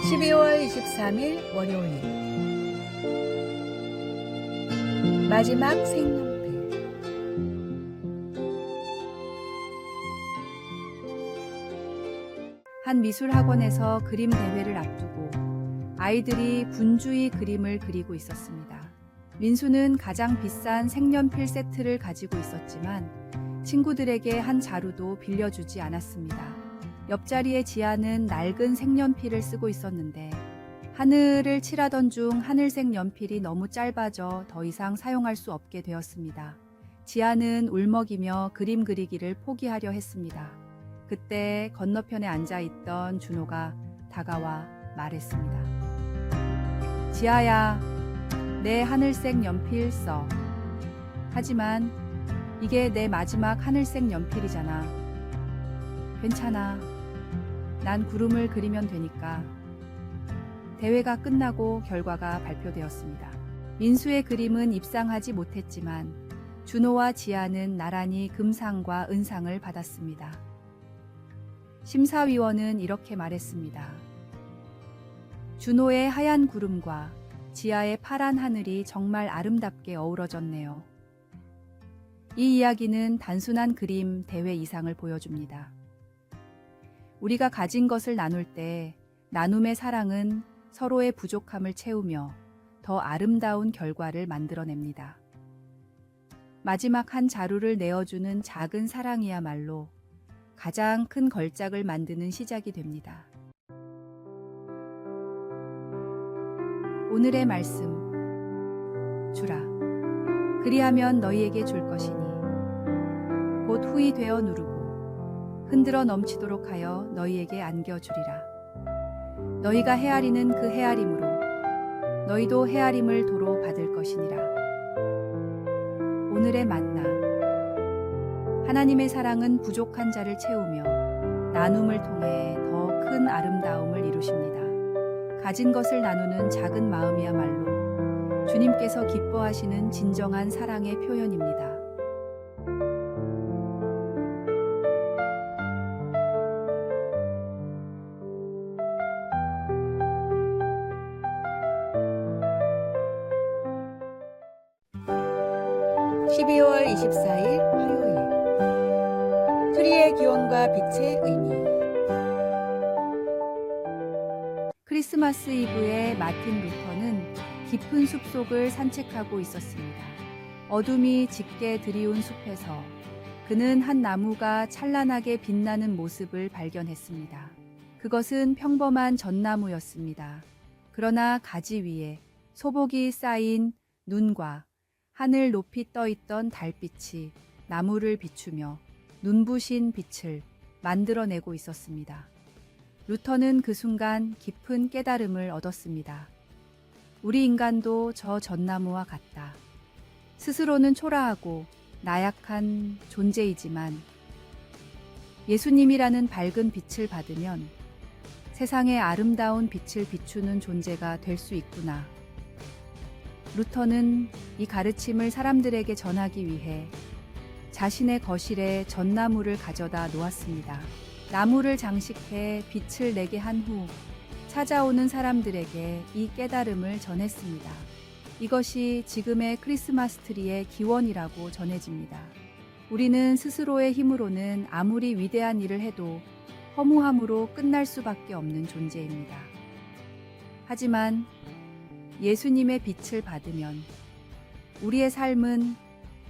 (12월 23일) 월요일 마지막 색연필. 한 미술학원에서 그림 대회를 앞두고 아이들이 분주히 그림을 그리고 있었습니다. 민수는 가장 비싼 색연필 세트를 가지고 있었지만 친구들에게 한 자루도 빌려주지 않았습니다. 옆자리의 지아는 낡은 색연필을 쓰고 있었는데 하늘을 칠하던 중 하늘색 연필이 너무 짧아져 더 이상 사용할 수 없게 되었습니다. 지아는 울먹이며 그림 그리기를 포기하려 했습니다. 그때 건너편에 앉아있던 준호가 다가와 말했습니다. 지아야, 내 하늘색 연필 써. 하지만 이게 내 마지막 하늘색 연필이잖아. 괜찮아. 난 구름을 그리면 되니까. 대회가 끝나고 결과가 발표되었습니다. 민수의 그림은 입상하지 못했지만 준호와 지아는 나란히 금상과 은상을 받았습니다. 심사위원은 이렇게 말했습니다. 준호의 하얀 구름과 지아의 파란 하늘이 정말 아름답게 어우러졌네요. 이 이야기는 단순한 그림 대회 이상을 보여줍니다. 우리가 가진 것을 나눌 때 나눔의 사랑은 서로의 부족함을 채우며 더 아름다운 결과를 만들어냅니다. 마지막 한 자루를 내어주는 작은 사랑이야말로 가장 큰 걸작을 만드는 시작이 됩니다. 오늘의 말씀. 주라. 그리하면 너희에게 줄 것이니 곧 후이 되어 누르고 흔들어 넘치도록 하여 너희에게 안겨주리라. 너희가 헤아리는 그 헤아림으로 너희도 헤아림을 도로 받을 것이니라. 오늘의 만나. 하나님의 사랑은 부족한 자를 채우며 나눔을 통해 더 큰 아름다움을 이루십니다. 가진 것을 나누는 작은 마음이야말로 주님께서 기뻐하시는 진정한 사랑의 표현입니다. (12월 24일) 화요일. 트리의 기원과 빛의 의미. 크리스마스 이브에 마틴 루터는 깊은 숲속을 산책하고 있었습니다. 어둠이 짙게 드리운 숲에서 그는 한 나무가 찬란하게 빛나는 모습을 발견했습니다. 그것은 평범한 전나무였습니다. 그러나 가지 위에 소복이 쌓인 눈과 하늘 높이 떠있던 달빛이 나무를 비추며 눈부신 빛을 만들어내고 있었습니다. 루터는 그 순간 깊은 깨달음을 얻었습니다. 우리 인간도 저 전나무와 같다. 스스로는 초라하고 나약한 존재이지만 예수님이라는 밝은 빛을 받으면 세상에 아름다운 빛을 비추는 존재가 될 수 있구나. 루터는 이 가르침을 사람들에게 전하기 위해 자신의 거실에 전나무를 가져다 놓았습니다. 나무를 장식해 빛을 내게 한 후 찾아오는 사람들에게 이 깨달음을 전했습니다. 이것이 지금의 크리스마스 트리의 기원이라고 전해집니다. 우리는 스스로의 힘으로는 아무리 위대한 일을 해도 허무함으로 끝날 수밖에 없는 존재입니다. 하지만 예수님의 빛을 받으면 우리의 삶은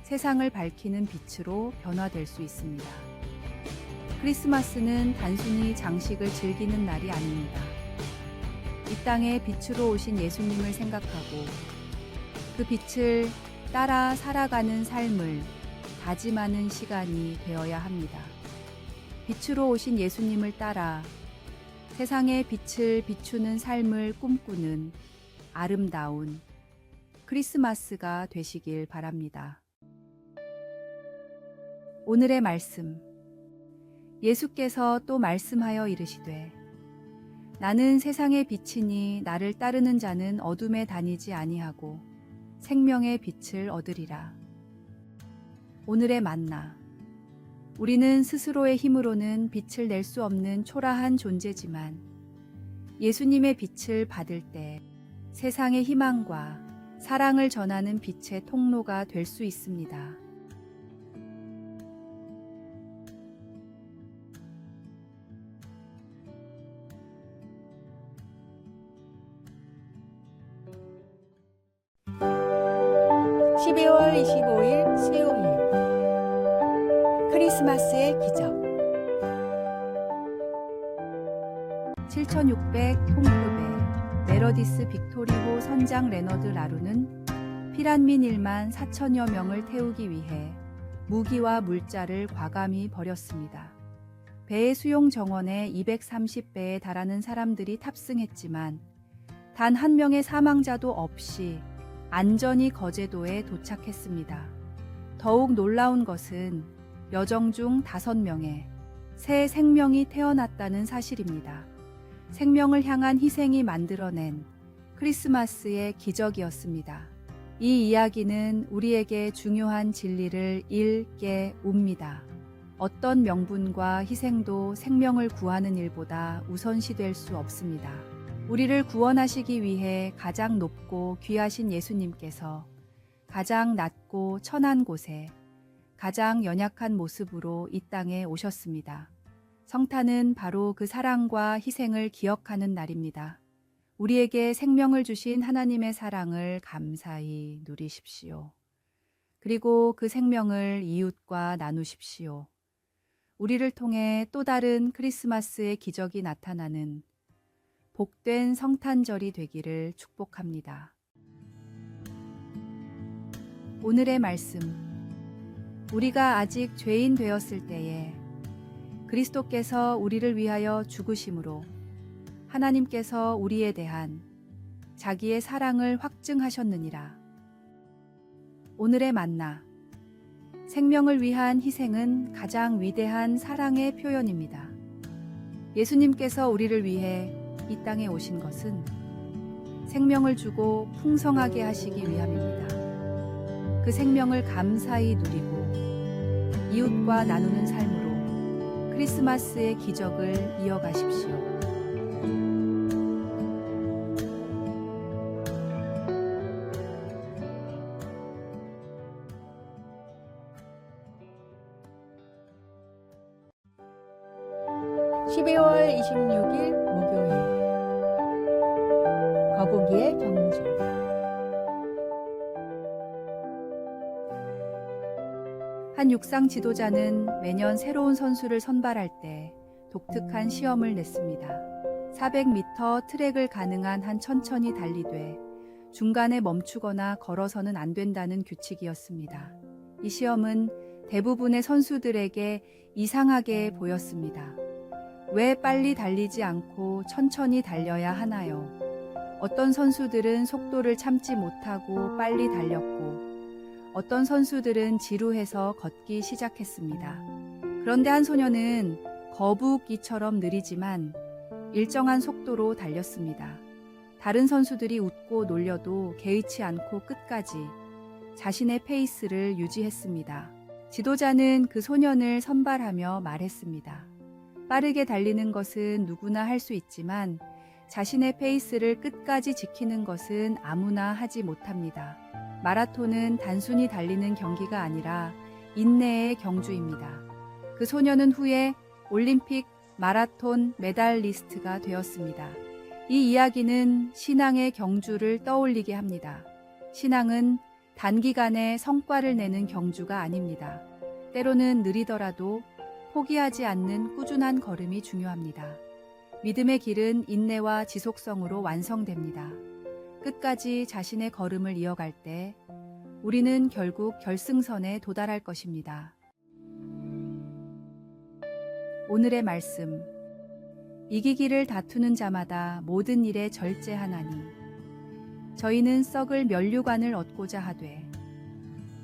세상을 밝히는 빛으로 변화될 수 있습니다. 크리스마스는 단순히 장식을 즐기는 날이 아닙니다. 이 땅에 빛으로 오신 예수님을 생각하고 그 빛을 따라 살아가는 삶을 다짐하는 시간이 되어야 합니다. 빛으로 오신 예수님을 따라 세상의 빛을 비추는 삶을 꿈꾸는 아름다운 크리스마스가 되시길 바랍니다. 오늘의 말씀. 예수께서 또 말씀하여 이르시되 나는 세상의 빛이니 나를 따르는 자는 어둠에 다니지 아니하고 생명의 빛을 얻으리라. 오늘의 만나. 우리는 스스로의 힘으로는 빛을 낼 수 없는 초라한 존재지만 예수님의 빛을 받을 때 세상의 희망과 사랑을 전하는 빛의 통로가 될 수 있습니다. (12월 25일) 수요일 크리스마스의 기적 7600 통급의 메러디스 빅토리호 선장 레너드 라루는 피란민 1만 4천여 명을 태우기 위해 무기와 물자를 과감히 버렸습니다. 배의 수용 정원에 230배에 달하는 사람들이 탑승했지만 단 한 명의 사망자도 없이 안전히 거제도에 도착했습니다. 더욱 놀라운 것은 여정 중 5명의 새 생명이 태어났다는 사실입니다. 생명을 향한 희생이 만들어낸 크리스마스의 기적이었습니다. 이 이야기는 우리에게 중요한 진리를 읽게 옵니다. 어떤 명분과 희생도 생명을 구하는 일보다 우선시될 수 없습니다. 우리를 구원하시기 위해 가장 높고 귀하신 예수님께서 가장 낮고 천한 곳에 가장 연약한 모습으로 이 땅에 오셨습니다. 성탄은 바로 그 사랑과 희생을 기억하는 날입니다. 우리에게 생명을 주신 하나님의 사랑을 감사히 누리십시오. 그리고 그 생명을 이웃과 나누십시오. 우리를 통해 또 다른 크리스마스의 기적이 나타나는 복된 성탄절이 되기를 축복합니다. 오늘의 말씀. 우리가 아직 죄인 되었을 때에 그리스도께서 우리를 위하여 죽으심으로 하나님께서 우리에 대한 자기의 사랑을 확증하셨느니라. 오늘의 만나. 생명을 위한 희생은 가장 위대한 사랑의 표현입니다. 예수님께서 우리를 위해 이 땅에 오신 것은 생명을 주고 풍성하게 하시기 위함입니다. 그 생명을 감사히 누리고 이웃과 나누는 삶으로 크리스마스의 기적을 이어가십시오. (12월 26일) 목요일 거북이의 경주. 한 육상 지도자는 매년 새로운 선수를 선발할 때 독특한 시험을 냈습니다. 400m 트랙을 가능한 한 천천히 달리되 중간에 멈추거나 걸어서는 안 된다는 규칙이었습니다. 이 시험은 대부분의 선수들에게 이상하게 보였습니다. 왜 빨리 달리지 않고 천천히 달려야 하나요? 어떤 선수들은 속도를 참지 못하고 빨리 달렸고 어떤 선수들은 지루해서 걷기 시작했습니다. 그런데 한 소녀는 거북이처럼 느리지만 일정한 속도로 달렸습니다. 다른 선수들이 웃고 놀려도 개의치 않고 끝까지 자신의 페이스를 유지했습니다. 지도자는 그 소년을 선발하며 말했습니다. 빠르게 달리는 것은 누구나 할 수 있지만 자신의 페이스를 끝까지 지키는 것은 아무나 하지 못합니다. 마라톤은 단순히 달리는 경기가 아니라 인내의 경주입니다. 그 소녀는 후에 올림픽 마라톤 메달리스트가 되었습니다. 이 이야기는 신앙의 경주를 떠올리게 합니다. 신앙은 단기간에 성과를 내는 경주가 아닙니다. 때로는 느리더라도 포기하지 않는 꾸준한 걸음이 중요합니다. 믿음의 길은 인내와 지속성으로 완성됩니다. 끝까지 자신의 걸음을 이어갈 때 우리는 결국 결승선에 도달할 것입니다. 오늘의 말씀. 이기기를 다투는 자마다 모든 일에 절제하나니 저희는 썩을 면류관을 얻고자 하되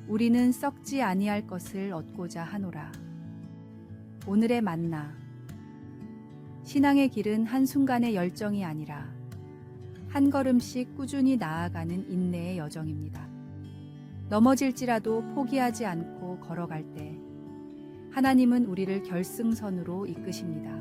우리는 썩지 아니할 것을 얻고자 하노라. 오늘의 만나. 신앙의 길은 한순간의 열정이 아니라 한 걸음씩 꾸준히 나아가는 인내의 여정입니다. 넘어질지라도 포기하지 않고 걸어갈 때 하나님은 우리를 결승선으로 이끄십니다.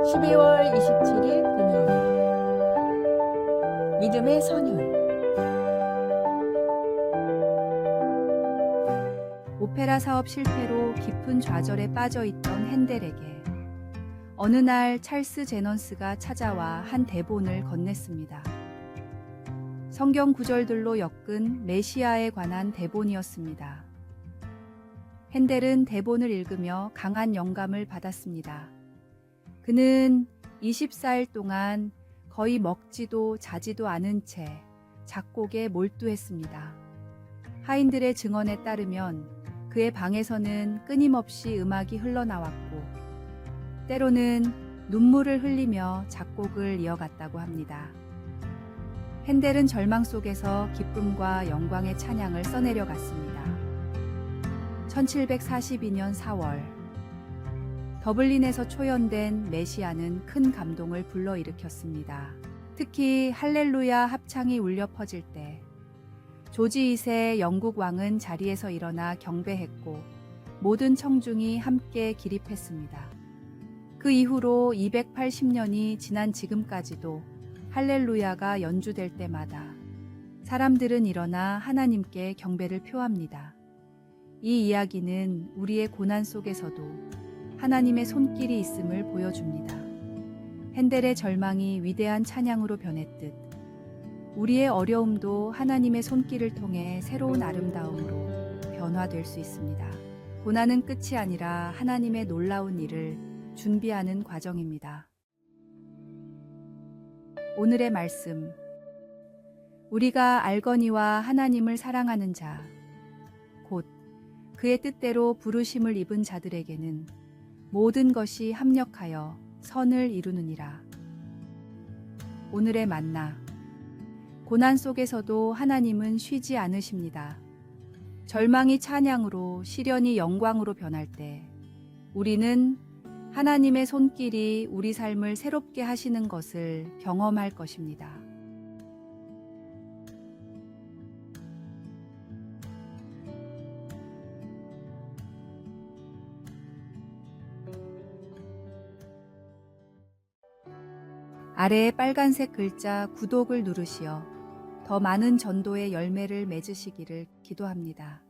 (12월 27일) 금요일 믿음의 선율. 오페라 사업 실패로 깊은 좌절에 빠져있던 핸델에게 어느 날 찰스 제넌스가 찾아와 한 대본을 건넸습니다. 성경 구절들로 엮은 메시아에 관한 대본이었습니다. 핸델은 대본을 읽으며 강한 영감을 받았습니다. 그는 24일 동안 거의 먹지도 자지도 않은 채 작곡에 몰두했습니다. 하인들의 증언에 따르면 그의 방에서는 끊임없이 음악이 흘러나왔고 때로는 눈물을 흘리며 작곡을 이어갔다고 합니다. 핸델은 절망 속에서 기쁨과 영광의 찬양을 써내려갔습니다. 1742년 4월 더블린에서 초연된 메시아는 큰 감동을 불러일으켰습니다. 특히 할렐루야 합창이 울려 퍼질 때 조지 2세 영국 왕은 자리에서 일어나 경배했고 모든 청중이 함께 기립했습니다. 그 이후로 280년이 지난 지금까지도 할렐루야가 연주될 때마다 사람들은 일어나 하나님께 경배를 표합니다. 이 이야기는 우리의 고난 속에서도 하나님의 손길이 있음을 보여줍니다. 핸델의 절망이 위대한 찬양으로 변했듯 우리의 어려움도 하나님의 손길을 통해 새로운 아름다움으로 변화될 수 있습니다. 고난은 끝이 아니라 하나님의 놀라운 일을 준비하는 과정입니다. 오늘의 말씀. 우리가 알거니와 하나님을 사랑하는 자, 곧 그의 뜻대로 부르심을 입은 자들에게는 모든 것이 합력하여 선을 이루느니라. 오늘의 만나. 고난 속에서도 하나님은 쉬지 않으십니다. 절망이 찬양으로, 시련이 영광으로 변할 때 우리는 하나님의 손길이 우리 삶을 새롭게 하시는 것을 경험할 것입니다. 아래의 빨간색 글자 구독을 누르시어 더 많은 전도의 열매를 맺으시기를 기도합니다.